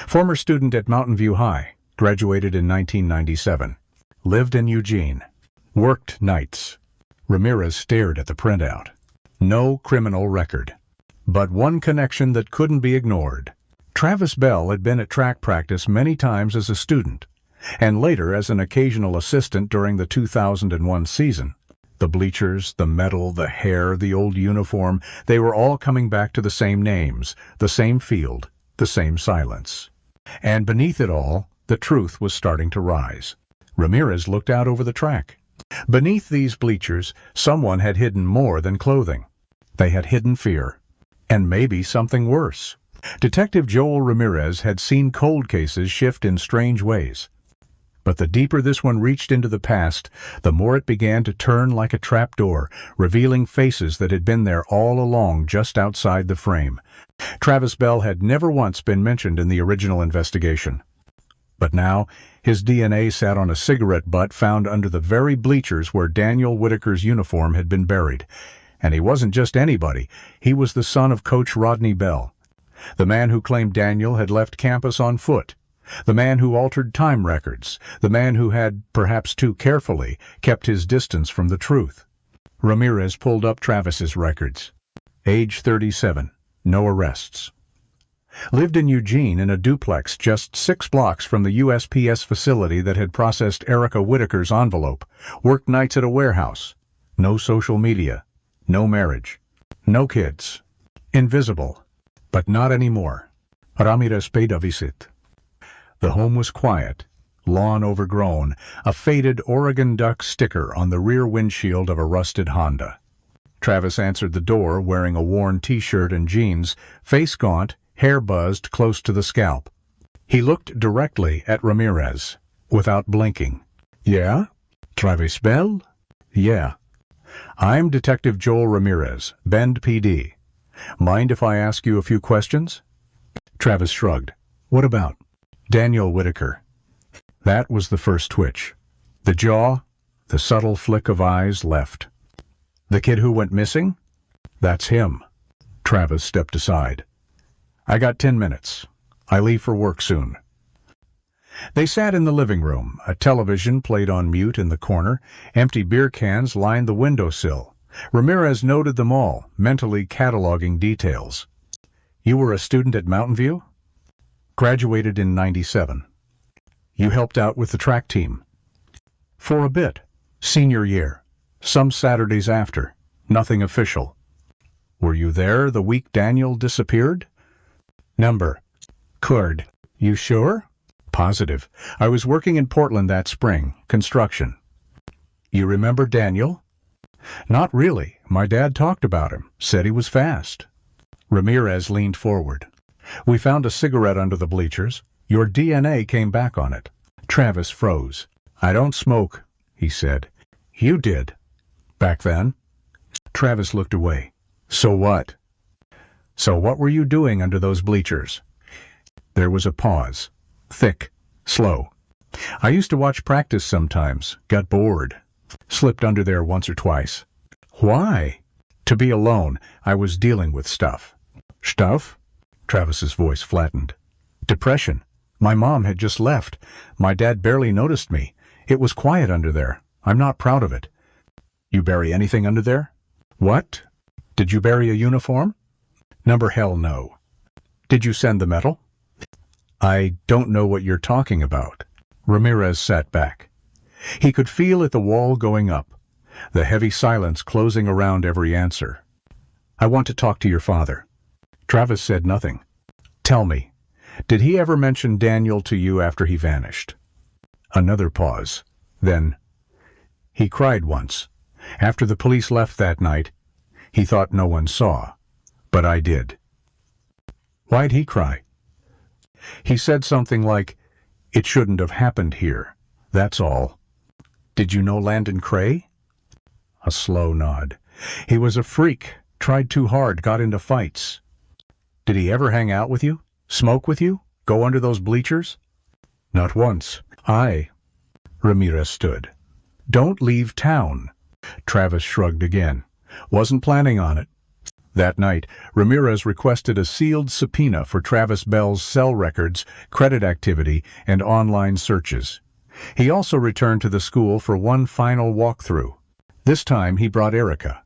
S1: Former student at Mountain View High, graduated in 1997. Lived in Eugene. Worked nights. Ramirez stared at the printout. No criminal record. But one connection that couldn't be ignored. Travis Bell had been at track practice many times as a student, and later as an occasional assistant during the 2001 season. The bleachers, the metal, the hair, the old uniform, they were all coming back to the same names, the same field, the same silence. And beneath it all, the truth was starting to rise. Ramirez looked out over the track. Beneath these bleachers, someone had hidden more than clothing. They had hidden fear. And maybe something worse. Detective Joel Ramirez had seen cold cases shift in strange ways. But the deeper this one reached into the past, the more it began to turn like a trapdoor, revealing faces that had been there all along just outside the frame. Travis Bell had never once been mentioned in the original investigation. But now, his DNA sat on a cigarette butt found under the very bleachers where Daniel Whitaker's uniform had been buried. And he wasn't just anybody. He was the son of Coach Rodney Bell. The man who claimed Daniel had left campus on foot. The man who altered time records. The man who had, perhaps too carefully, kept his distance from the truth. Ramirez pulled up Travis's records. Age 37. No arrests. Lived in Eugene in a duplex just 6 blocks from the USPS facility that had processed Erica Whitaker's envelope. Worked nights at a warehouse. No social media. No marriage. No kids. Invisible. But not anymore. Ramirez paid a visit. The home was quiet. Lawn overgrown, a faded Oregon Duck sticker on the rear windshield of a rusted Honda. Travis answered the door wearing a worn t-shirt and jeans, face gaunt, hair buzzed close to the scalp. He looked directly at Ramirez, without blinking. Yeah? Travis Bell? Yeah. I'm Detective Joel Ramirez, Bend PD. Mind if I ask you a few questions? Travis shrugged. What about? Daniel Whitaker. That was the first twitch. The jaw, the subtle flick of eyes left. The kid who went missing? That's him. Travis stepped aside. I got 10 minutes. I leave for work soon. They sat in the living room. A television played on mute in the corner. Empty beer cans lined the windowsill. Ramirez noted them all, mentally cataloging details. You were a student at Mountain View? Graduated in '97. You helped out with the track team? For a bit. Senior year. Some Saturdays after. Nothing official. Were you there the week Daniel disappeared? Number. Cord. You sure? Positive. I was working in Portland that spring. Construction. You remember Daniel? Not really. My dad talked about him. Said he was fast. Ramirez leaned forward. We found a cigarette under the bleachers. Your DNA came back on it. Travis froze. I don't smoke, he said. You did. Back then? Travis looked away. So what? So what were you doing under those bleachers? There was a pause. Thick. Slow. I used to watch practice sometimes. Got bored. Slipped under there once or twice. Why? To be alone. I was dealing with stuff. Stuff? Travis's voice flattened. Depression. My mom had just left. My dad barely noticed me. It was quiet under there. I'm not proud of it. You bury anything under there? What? Did you bury a uniform? Number hell no. Did you send the metal? I don't know what you're talking about. Ramirez sat back. He could feel at the wall going up, the heavy silence closing around every answer. I want to talk to your father. Travis said nothing. Tell me, did he ever mention Daniel to you after he vanished? Another pause. Then, he cried once. After the police left that night, he thought no one saw, but I did. Why'd he cry? He said something like, it shouldn't have happened here, that's all. Did you know Landon Cray? A slow nod. He was a freak, tried too hard, got into fights. Did he ever hang out with you? Smoke with you? Go under those bleachers? Not once. Ramirez stood. Don't leave town. Travis shrugged again. Wasn't planning on it. That night, Ramirez requested a sealed subpoena for Travis Bell's cell records, credit activity, and online searches. He also returned to the school for one final walkthrough. This time he brought Erica.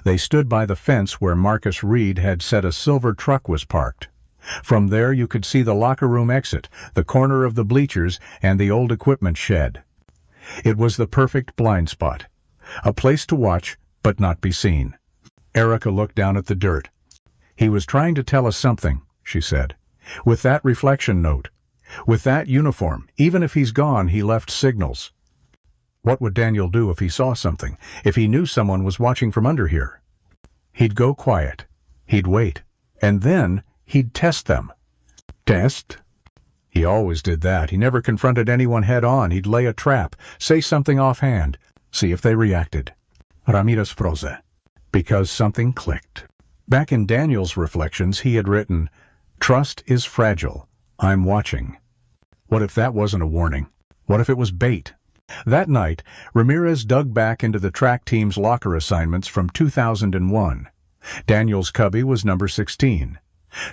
S1: They stood by the fence where Marcus Reed had said a silver truck was parked. From there you could see the locker room exit, the corner of the bleachers, and the old equipment shed. It was the perfect blind spot. A place to watch, but not be seen. Erica looked down at the dirt. He was trying to tell us something, she said. With that reflection note. With that uniform, even if he's gone, he left signals. What would Daniel do if he saw something, if he knew someone was watching from under here? He'd go quiet. He'd wait. And then he'd test them. Test? He always did that. He never confronted anyone head-on. He'd lay a trap, say something offhand, see if they reacted. Ramirez froze. Because something clicked. Back in Daniel's reflections, he had written, Trust is fragile. I'm watching. What if that wasn't a warning? What if it was bait? That night, Ramirez dug back into the track team's locker assignments from 2001. Daniel's cubby was number 16.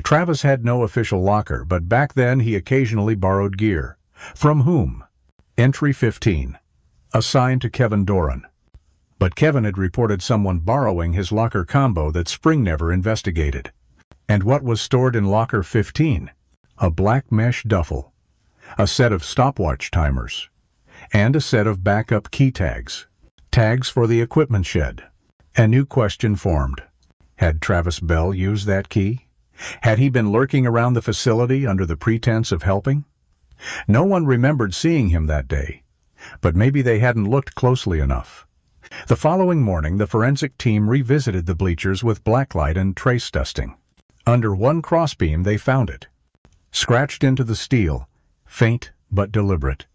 S1: Travis had no official locker, but back then he occasionally borrowed gear. From whom? Entry 15. Assigned to Kevin Doran. But Kevin had reported someone borrowing his locker combo that Spring never investigated. And what was stored in locker 15? A black mesh duffel, a set of stopwatch timers, and a set of backup key tags. Tags for the equipment shed. A new question formed. Had Travis Bell used that key? Had he been lurking around the facility under the pretense of helping? No one remembered seeing him that day, but maybe they hadn't looked closely enough. The following morning, the forensic team revisited the bleachers with blacklight and trace dusting. Under one crossbeam, they found it. Scratched into the steel, faint but deliberate.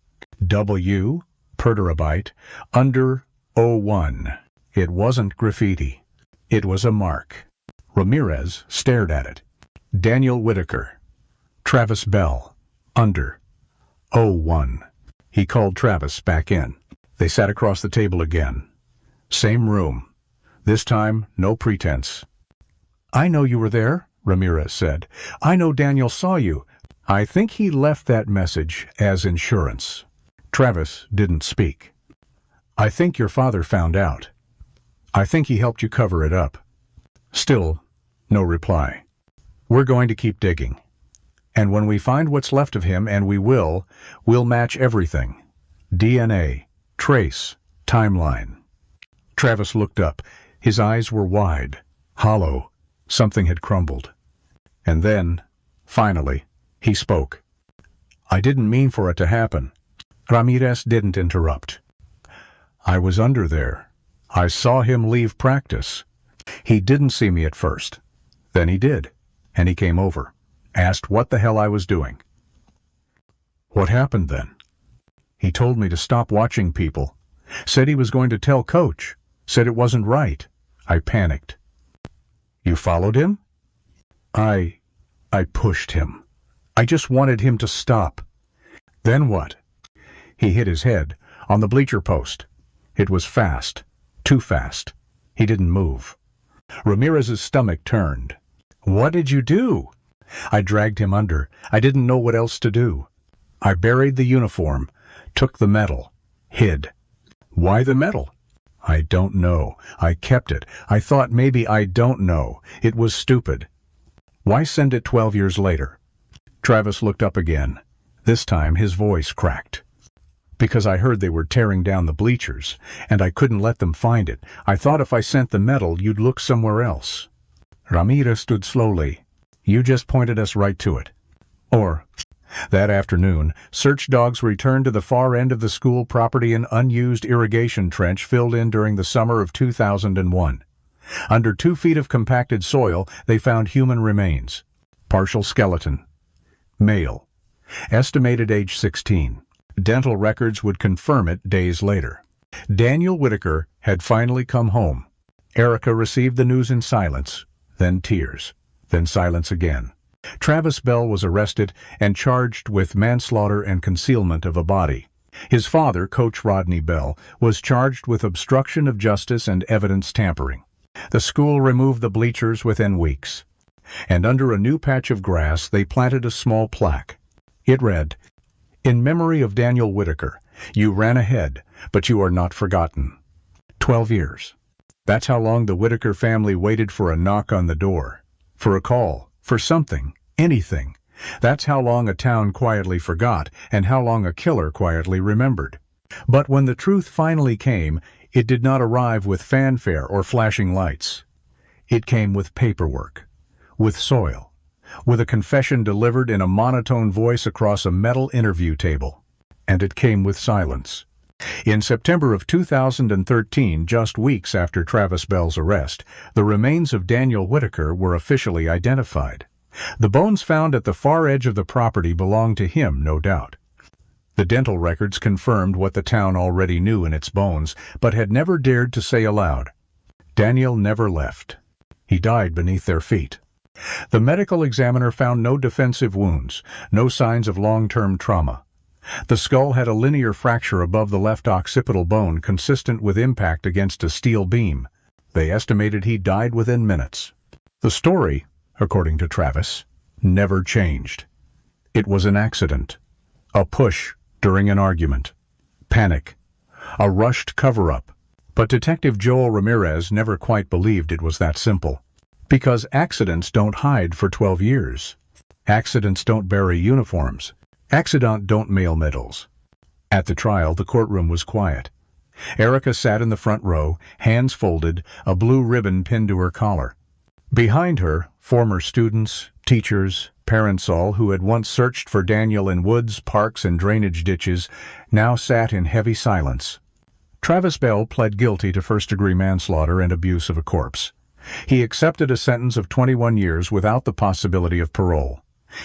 S1: W, pertarabyte, under 01. It wasn't graffiti. It was a mark. Ramirez stared at it. Daniel Whitaker. Travis Bell. Under 01. He called Travis back in. They sat across the table again. Same room. This time, no pretense. "I know you were there," Ramirez said. "I know Daniel saw you. I think he left that message as insurance." Travis didn't speak. "I think your father found out. I think he helped you cover it up." Still, no reply. "We're going to keep digging. And when we find what's left of him, and we'll match everything. DNA, trace, timeline." Travis looked up. His eyes were wide, hollow. Something had crumbled. And then, finally, he spoke. "I didn't mean for it to happen." Ramirez didn't interrupt. "I was under there. I saw him leave practice. He didn't see me at first. Then he did, and he came over. Asked what the hell I was doing." "What happened then?" "He told me to stop watching people. Said he was going to tell Coach. Said it wasn't right. I panicked." "You followed him?" I pushed him. I just wanted him to stop." "Then what?" He hit his head on the bleacher post. It was fast. Too fast. He didn't move. Ramirez's stomach turned. "What did you do?" "I dragged him under. I didn't know what else to do. I buried the uniform, took the medal, hid." "Why the medal?" "I don't know. I kept it. I thought maybe I don't know. It was stupid." "Why send it 12 years later?" Travis looked up again. This time his voice cracked. "Because I heard they were tearing down the bleachers, and I couldn't let them find it. I thought if I sent the medal, you'd look somewhere else." Ramirez stood slowly. "You just pointed us right to it." That afternoon, search dogs returned to the far end of the school property an unused irrigation trench filled in during the summer of 2001. Under 2 feet of compacted soil, they found human remains. Partial skeleton. Male. Estimated age 16. Dental records would confirm it days later. Daniel Whitaker had finally come home. Erica received the news in silence, then tears, then silence again. Travis Bell was arrested and charged with manslaughter and concealment of a body. His father, Coach Rodney Bell, was charged with obstruction of justice and evidence tampering. The school removed the bleachers within weeks. And under a new patch of grass, they planted a small plaque. It read, "In memory of Daniel Whitaker, you ran ahead, but you are not forgotten." 12 years. That's how long the Whitaker family waited for a knock on the door, for a call, for something, anything. That's how long a town quietly forgot, and how long a killer quietly remembered. But when the truth finally came, it did not arrive with fanfare or flashing lights. It came with paperwork, with soil, with a confession delivered in a monotone voice across a metal interview table. And it came with silence. In September of 2013, just weeks after Travis Bell's arrest, the remains of Daniel Whitaker were officially identified. The bones found at the far edge of the property belonged to him, no doubt. The dental records confirmed what the town already knew in its bones, but had never dared to say aloud. Daniel never left. He died beneath their feet. The medical examiner found no defensive wounds, no signs of long-term trauma. The skull had a linear fracture above the left occipital bone consistent with impact against a steel beam. They estimated he died within minutes. The story, according to Travis, never changed. It was an accident. A push during an argument. Panic. A rushed cover-up. But Detective Joel Ramirez never quite believed it was that simple. Because accidents don't hide for 12 years. Accidents don't bury uniforms. Accidents don't mail medals. At the trial, the courtroom was quiet. Erica sat in the front row, hands folded, a blue ribbon pinned to her collar. Behind her, former students, teachers, parents all who had once searched for Daniel in woods, parks, and drainage ditches now sat in heavy silence. Travis Bell pled guilty to first-degree manslaughter and abuse of a corpse. He accepted a sentence of 21 years without the possibility of parole.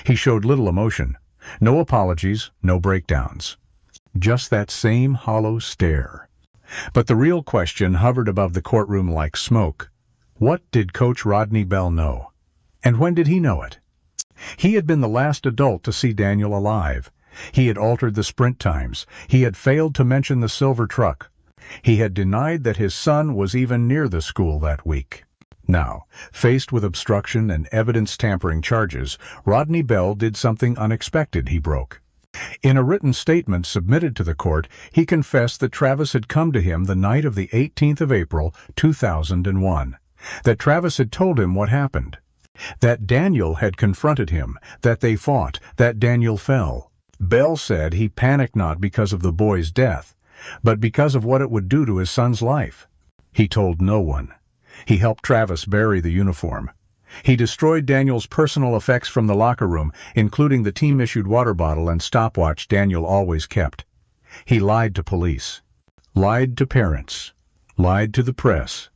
S1: He showed little emotion. No apologies, no breakdowns. Just that same hollow stare. But the real question hovered above the courtroom like smoke. What did Coach Rodney Bell know? And when did he know it? He had been the last adult to see Daniel alive. He had altered the sprint times. He had failed to mention the silver truck. He had denied that his son was even near the school that week. Now, faced with obstruction and evidence-tampering charges, Rodney Bell did something unexpected he broke. In a written statement submitted to the court, he confessed that Travis had come to him the night of the 18th of April, 2001. That Travis had told him what happened. That Daniel had confronted him, that they fought, that Daniel fell. Bell said he panicked not because of the boy's death, but because of what it would do to his son's life. He told no one. He helped Travis bury the uniform. He destroyed Daniel's personal effects from the locker room, including the team-issued water bottle and stopwatch Daniel always kept. He lied to police, lied to parents, lied to the press.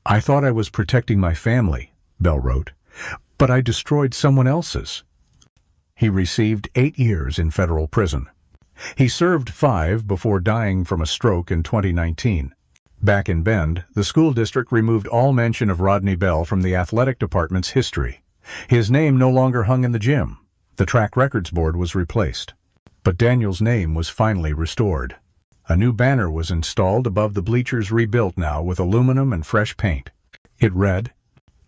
S1: "I thought I was protecting my family," Bell wrote, "but I destroyed someone else's." He received 8 years in federal prison. He served 5 before dying from a stroke in 2019. Back in Bend, the school district removed all mention of Rodney Bell from the athletic department's history. His name no longer hung in the gym. The track records board was replaced. But Daniel's name was finally restored. A new banner was installed above the bleachers, rebuilt now with aluminum and fresh paint. It read,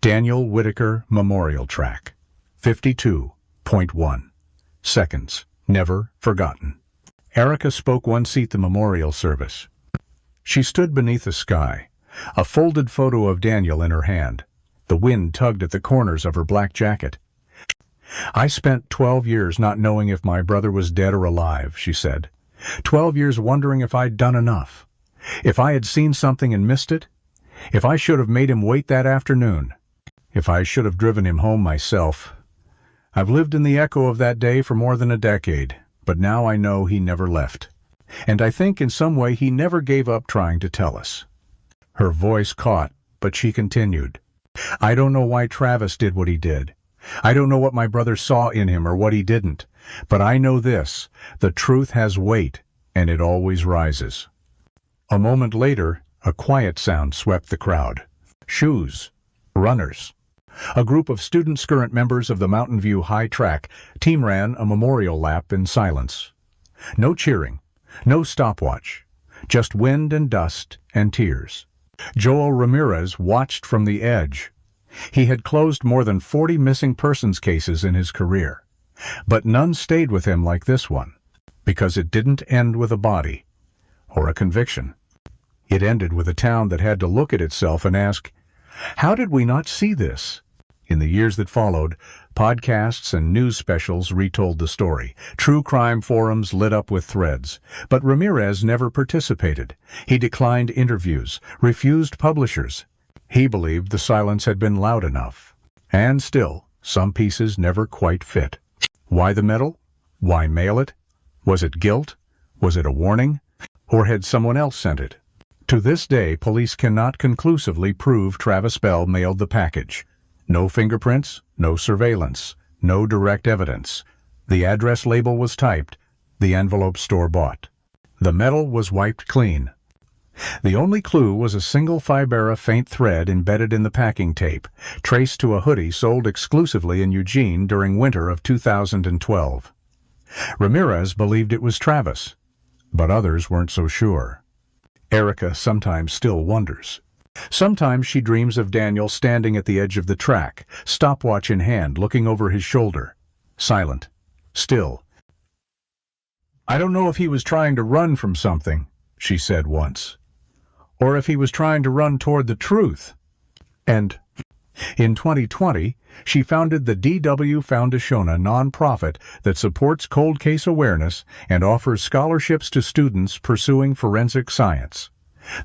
S1: "Daniel Whitaker Memorial Track, 52.1 seconds, never forgotten." Erica spoke once at the memorial service. She stood beneath the sky, a folded photo of Daniel in her hand. The wind tugged at the corners of her black jacket. "I spent 12 years not knowing if my brother was dead or alive," she said. 12 years wondering if I'd done enough. If I had seen something and missed it. If I should have made him wait that afternoon. If I should have driven him home myself. I've lived in the echo of that day for more than a decade, but now I know he never left. And I think in some way he never gave up trying to tell us. Her voice caught, but she continued. "I don't know why Travis did what he did. I don't know what my brother saw in him or what he didn't. But I know this, the truth has weight, and it always rises." A moment later, a quiet sound swept the crowd. Shoes. Runners. A group of students, current members of the Mountain View High Track, team ran a memorial lap in silence. No cheering. No stopwatch, just wind and dust and tears. Joel Ramirez watched from the edge. He had closed more than 40 missing persons cases in his career. But none stayed with him like this one, because it didn't end with a body or a conviction. It ended with a town that had to look at itself and ask, how did we not see this? In the years that followed, podcasts and news specials retold the story. True crime forums lit up with threads. But Ramirez never participated. He declined interviews, refused publishers. He believed the silence had been loud enough. And still, some pieces never quite fit. Why the medal? Why mail it? Was it guilt? Was it a warning? Or had someone else sent it? To this day, police cannot conclusively prove Travis Bell mailed the package. No fingerprints, no surveillance, no direct evidence. The address label was typed, the envelope store-bought. The metal was wiped clean. The only clue was a single Fibera faint thread embedded in the packing tape, traced to a hoodie sold exclusively in Eugene during winter of 2012. Ramirez believed it was Travis, but others weren't so sure. Erica sometimes still wonders. Sometimes she dreams of Daniel standing at the edge of the track, stopwatch in hand, looking over his shoulder. Silent. Still. "I don't know if he was trying to run from something," she said once. "Or if he was trying to run toward the truth." And in 2020, she founded the D.W. Foundation, a nonprofit that supports cold case awareness and offers scholarships to students pursuing forensic science.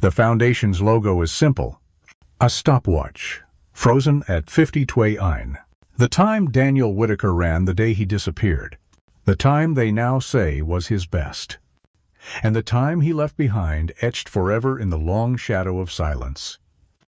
S1: The foundation's logo is simple, a stopwatch frozen at 50-2. The time Daniel Whitaker ran the day he disappeared, the time they now say was his best, and the time he left behind etched forever in the long shadow of silence.